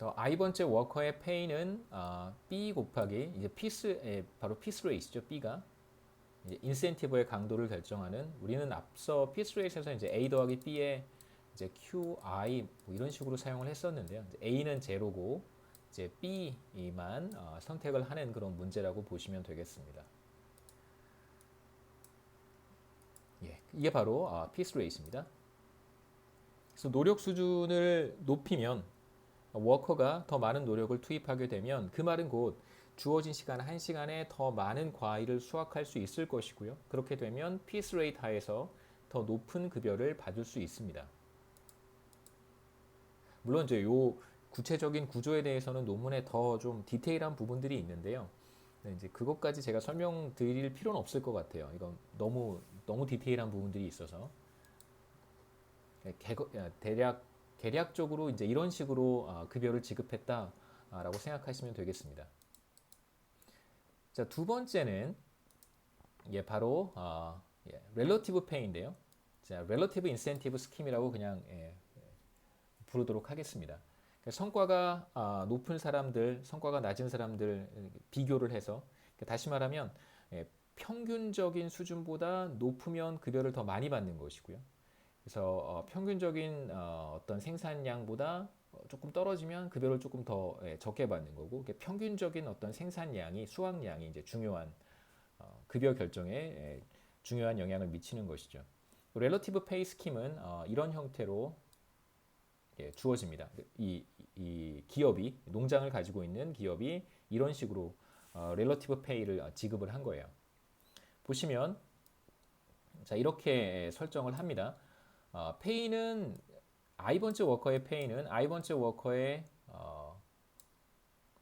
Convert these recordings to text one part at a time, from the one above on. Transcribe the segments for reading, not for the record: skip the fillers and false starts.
그래서 i번째 워커의 pay는 B 곱하기 이제 바로 피스 레이스죠. B가 이제 인센티브의 강도를 결정하는, 우리는 앞서 피스 레이스에서 이제 A 더하기 B의 이제 QI 뭐 이런 식으로 사용을 했었는데요. 이제 A는 제로고 이제 B만 선택을 하는 그런 문제라고 보시면 되겠습니다. 예, 이게 바로 피스 레이스입니다. 그래서 노력 수준을 높이면 워커가 더 많은 노력을 투입하게 되면 그 말은 곧 주어진 시간 1시간에 더 많은 과일을 수확할 수 있을 것이고요. 그렇게 되면 피스 레이트 하에서 더 높은 급여를 받을 수 있습니다. 물론 이제 요 구체적인 구조에 대해서는 논문에 더 좀 디테일한 부분들이 있는데요. 네, 이제 그것까지 제가 설명드릴 필요는 없을 것 같아요. 이건 너무 디테일한 부분들이 있어서 대략적으로 이제 이런 식으로 급여를 지급했다라고 생각하시면 되겠습니다. 자, 두 번째는 바로 relative pay인데요. 자, relative incentive scheme이라고 그냥 부르도록 하겠습니다. 성과가 높은 사람들, 성과가 낮은 사람들 비교를 해서, 다시 말하면 평균적인 수준보다 높으면 급여를 더 많이 받는 것이고요. 그래서 평균적인 어떤 생산량보다 조금 떨어지면 급여를 조금 더 적게 받는 거고, 평균적인 어떤 생산량이, 수확량이 이제 중요한 급여 결정에 중요한 영향을 미치는 것이죠. relative pay scheme은 이런 형태로 주어집니다. 이 기업이, 농장을 가지고 있는 기업이 이런 식으로 relative pay를 지급을 한 거예요. 보시면 자, 이렇게 설정을 합니다. 페이는 i번째 워커의 페이는 i번째 워커의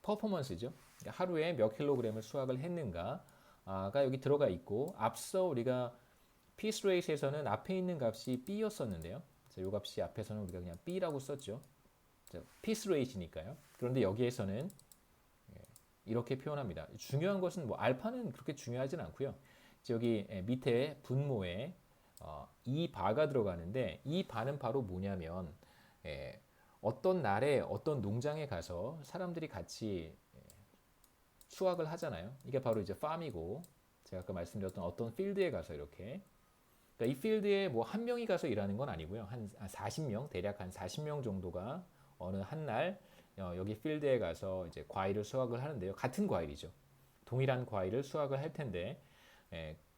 퍼포먼스죠. 하루에 몇 킬로그램을 수확을 했는가가 여기 들어가 있고, 앞서 우리가 피스 레이스에서는 앞에 있는 값이 B였었는데요. 이 값이 앞에서는 우리가 그냥 B라고 썼죠. 피스 레이스니까요. 그런데 여기에서는 이렇게 표현합니다. 중요한 것은 뭐 알파는 그렇게 중요하진 않고요. 여기 밑에 분모에 이 바가 들어가는데, 이 바는 바로 뭐냐면 어떤 날에 어떤 농장에 가서 사람들이 같이 수확을 하잖아요. 이게 바로 이제 팜이고, 제가 아까 말씀드렸던 어떤 필드에 가서 이렇게, 그러니까 이 필드에 뭐 한 명이 가서 일하는 건 아니고요. 한 40명, 대략 한 40명 정도가 어느 한 날 여기 필드에 가서 이제 과일을 수확을 하는데요. 같은 과일이죠. 동일한 과일을 수확을 할 텐데,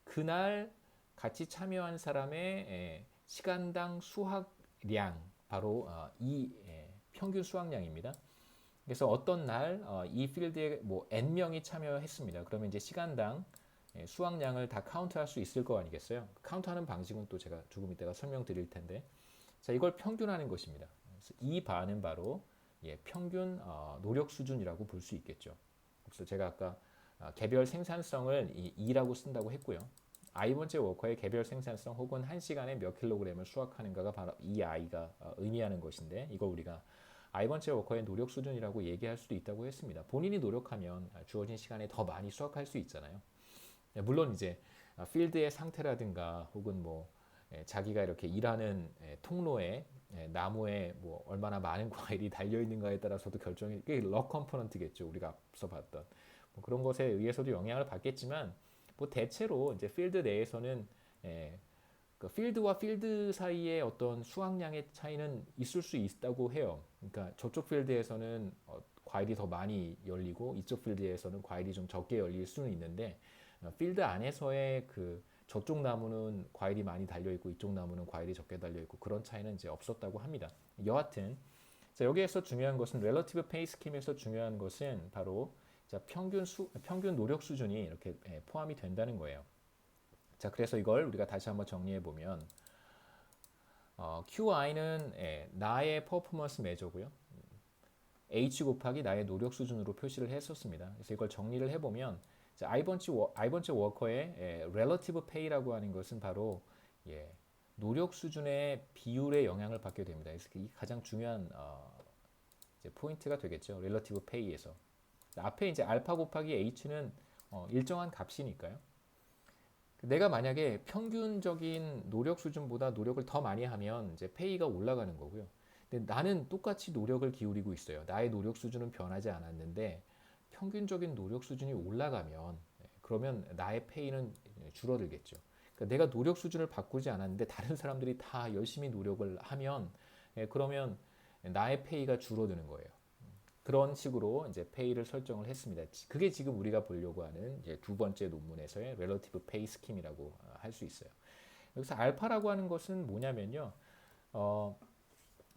그날 같이 참여한 사람의 시간당 수확량, 바로 이 평균 수확량입니다. 그래서 어떤 날 이 필드에 뭐 n 명이 참여했습니다. 그러면 이제 시간당 수확량을 다 카운트할 수 있을 거 아니겠어요? 카운트하는 방식은 또 제가 조금 이따가 설명드릴 텐데, 자, 이걸 평균하는 것입니다. 그래서 이 바는 바로 평균 노력 수준이라고 볼 수 있겠죠. 그래서 제가 아까 개별 생산성을 2라고 쓴다고 했고요. i번째 워커의 개별 생산성 혹은 1시간에 몇 킬로그램을 수확하는가가 바로 이 i가 의미하는 것인데, 이걸 우리가 i번째 워커의 노력 수준이라고 얘기할 수도 있다고 했습니다. 본인이 노력하면 주어진 시간에 더 많이 수확할 수 있잖아요. 물론 이제 필드의 상태라든가 혹은 뭐 자기가 이렇게 일하는 통로에 나무에 뭐 얼마나 많은 과일이 달려 있는가에 따라서도 결정이, 럭 컴포넌트겠죠. 우리가 앞서 봤던 뭐 그런 것에 의해서도 영향을 받겠지만, 뭐 대체로 이제 필드 내에서는 그 필드와 필드 사이의 어떤 수확량의 차이는 있을 수 있다고 해요. 그러니까 저쪽 필드에서는 과일이 더 많이 열리고 이쪽 필드에서는 과일이 좀 적게 열릴 수는 있는데, 필드 안에서의 그 저쪽 나무는 과일이 많이 달려 있고 이쪽 나무는 과일이 적게 달려 있고 그런 차이는 이제 없었다고 합니다. 여하튼 자, 여기에서 중요한 것은 relative pay scheme에서 중요한 것은 바로 자, 평균 노력 수준이 이렇게 포함이 된다는 거예요. 자, 그래서 이걸 우리가 다시 한번 정리해 보면 QI는 나의 퍼포먼스 메저고요. H 곱하기 나의 노력 수준으로 표시를 했었습니다. 그래서 이걸 정리를 해보면 i번째 워커의 relative pay라고 하는 것은 바로 노력 수준의 비율에 영향을 받게 됩니다. 그래서 이 가장 중요한 이제 포인트가 되겠죠. relative pay에서 앞에 이제 알파 곱하기 h는 일정한 값이니까요. 내가 만약에 평균적인 노력 수준보다 노력을 더 많이 하면 이제 페이가 올라가는 거고요. 근데 나는 똑같이 노력을 기울이고 있어요. 나의 노력 수준은 변하지 않았는데 평균적인 노력 수준이 올라가면 그러면 나의 페이는 줄어들겠죠. 그러니까 내가 노력 수준을 바꾸지 않았는데 다른 사람들이 다 열심히 노력을 하면 그러면 나의 페이가 줄어드는 거예요. 그런 식으로 이제 페이를 설정을 했습니다. 그게 지금 우리가 보려고 하는 이제 두 번째 논문에서의 relative pay scheme이라고 할 수 있어요. 여기서 알파라고 하는 것은 뭐냐면요.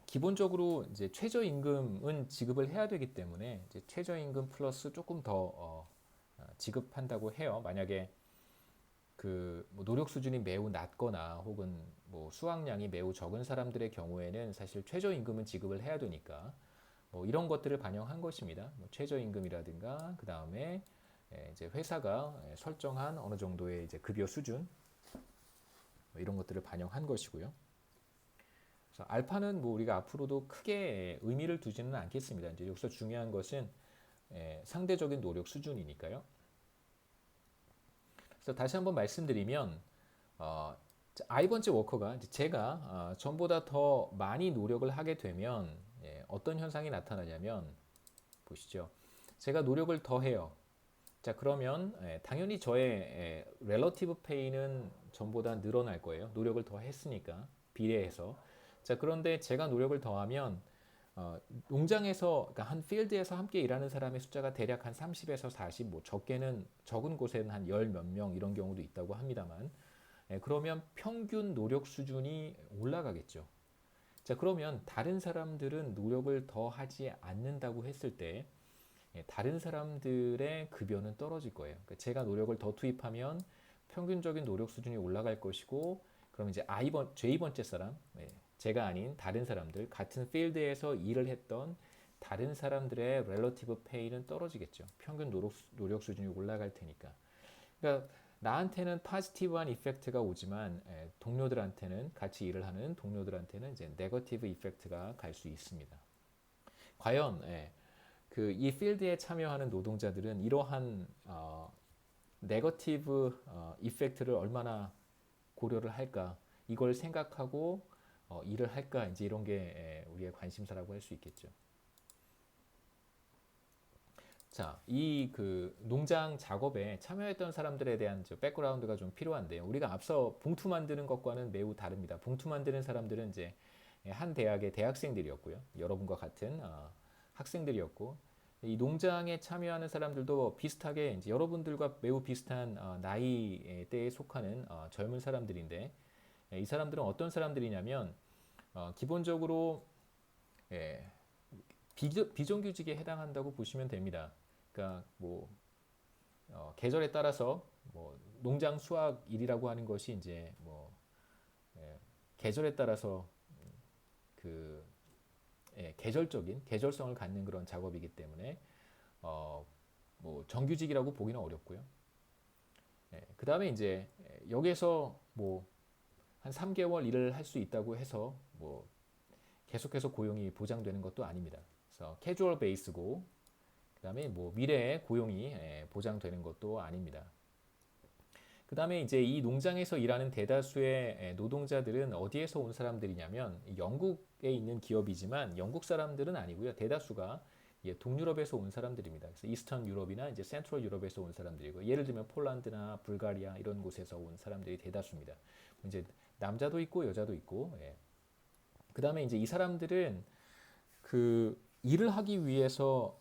기본적으로 이제 최저임금은 지급을 해야 되기 때문에 이제 최저임금 플러스 조금 더 지급한다고 해요. 만약에 그뭐 노력 수준이 매우 낮거나 혹은 뭐 수확량이 매우 적은 사람들의 경우에는 사실 최저임금은 지급을 해야 되니까 뭐 이런 것들을 반영한 것입니다. 뭐 최저임금이라든가 그 다음에 이제 회사가 설정한 어느 정도의 이제 급여 수준 뭐 이런 것들을 반영한 것이고요. 그래서 알파는 뭐 우리가 앞으로도 크게 의미를 두지는 않겠습니다. 이제 여기서 중요한 것은 상대적인 노력 수준이니까요. 그래서 다시 한번 말씀드리면 I번째 워커가 제가 전보다 더 많이 노력을 하게 되면 어떤 현상이 나타나냐면 보시죠. 제가 노력을 더 해요. 자 그러면 당연히 저의 relative pay는 전보다 늘어날 거예요. 노력을 더 했으니까 비례해서. 자 그런데 제가 노력을 더하면 농장에서 그러니까 한 필드에서 함께 일하는 사람의 숫자가 대략 한 30에서 40, 뭐 적게는 적은 곳에는 한 10 몇 명 이런 경우도 있다고 합니다만 그러면 평균 노력 수준이 올라가겠죠. 자 그러면 다른 사람들은 노력을 더 하지 않는다고 했을 때 다른 사람들의 급여는 떨어질 거예요. 그러니까 제가 노력을 더 투입하면 평균적인 노력 수준이 올라갈 것이고 그럼 이제 J번째 사람 제가 아닌 다른 사람들 같은 필드에서 일을 했던 다른 사람들의 relative pay는 떨어지겠죠. 평균 노력 수준이 올라갈 테니까. 그러니까 나한테는 포지티브한 이펙트가 오지만 동료들한테는 같이 일을 하는 동료들한테는 이제 네거티브 이펙트가 갈 수 있습니다. 과연 그 이 필드에 참여하는 노동자들은 이러한 네거티브 이펙트를 얼마나 고려를 할까? 이걸 생각하고 일을 할까? 이제 이런 게 우리의 관심사라고 할 수 있겠죠. 자, 이 그 농장 작업에 참여했던 사람들에 대한 백그라운드가 좀 필요한데요. 우리가 앞서 봉투 만드는 것과는 매우 다릅니다. 봉투 만드는 사람들은 이제 한 대학의 대학생들이었고요. 여러분과 같은 학생들이었고 이 농장에 참여하는 사람들도 비슷하게 이제 여러분들과 매우 비슷한 나이대에 속하는 젊은 사람들인데 이 사람들은 어떤 사람들이냐면 기본적으로 비정규직에 해당한다고 보시면 됩니다. 그러니까 뭐 계절에 따라서 뭐 농장 수확일이라고 하는 것이 이제 뭐 계절에 따라서 그 계절적인 계절성을 갖는 그런 작업이기 때문에 뭐 정규직이라고 보기는 어렵고요. 그 다음에 이제 여기에서 뭐 한 3개월 일을 할 수 있다고 해서 뭐 계속해서 고용이 보장되는 것도 아닙니다. 그래서 캐주얼 베이스고 그다음에 뭐 미래에 고용이 보장되는 것도 아닙니다. 그다음에 이제 이 농장에서 일하는 대다수의 노동자들은 어디에서 온 사람들이냐면 영국에 있는 기업이지만 영국 사람들은 아니고요. 대다수가 동유럽에서 온 사람들입니다. 그래서 이스턴 유럽이나 이제 센트럴 유럽에서 온 사람들이고 예를 들면 폴란드나 불가리아 이런 곳에서 온 사람들이 대다수입니다. 이제 남자도 있고 여자도 있고 그다음에 이제 이 사람들은 그 일을 하기 위해서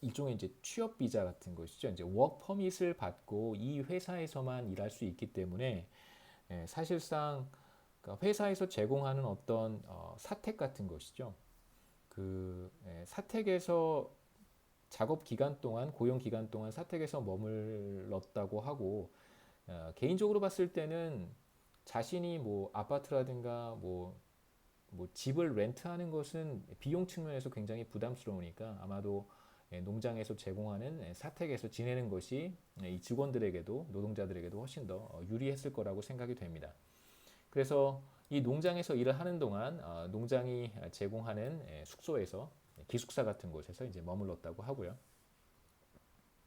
일종의 이제 취업 비자 같은 것이죠. 이제 워크 퍼밋을 받고 이 회사에서만 일할 수 있기 때문에 사실상 회사에서 제공하는 어떤 사택 같은 것이죠. 그 사택에서 작업 기간 동안 고용 기간 동안 사택에서 머물렀다고 하고 개인적으로 봤을 때는 자신이 뭐 아파트라든가 뭐 집을 렌트하는 것은 비용 측면에서 굉장히 부담스러우니까 아마도 농장에서 제공하는 사택에서 지내는 것이 이 직원들에게도 노동자들에게도 훨씬 더 유리했을 거라고 생각이 됩니다. 그래서 이 농장에서 일을 하는 동안 농장이 제공하는 숙소에서 기숙사 같은 곳에서 이제 머물렀다고 하고요.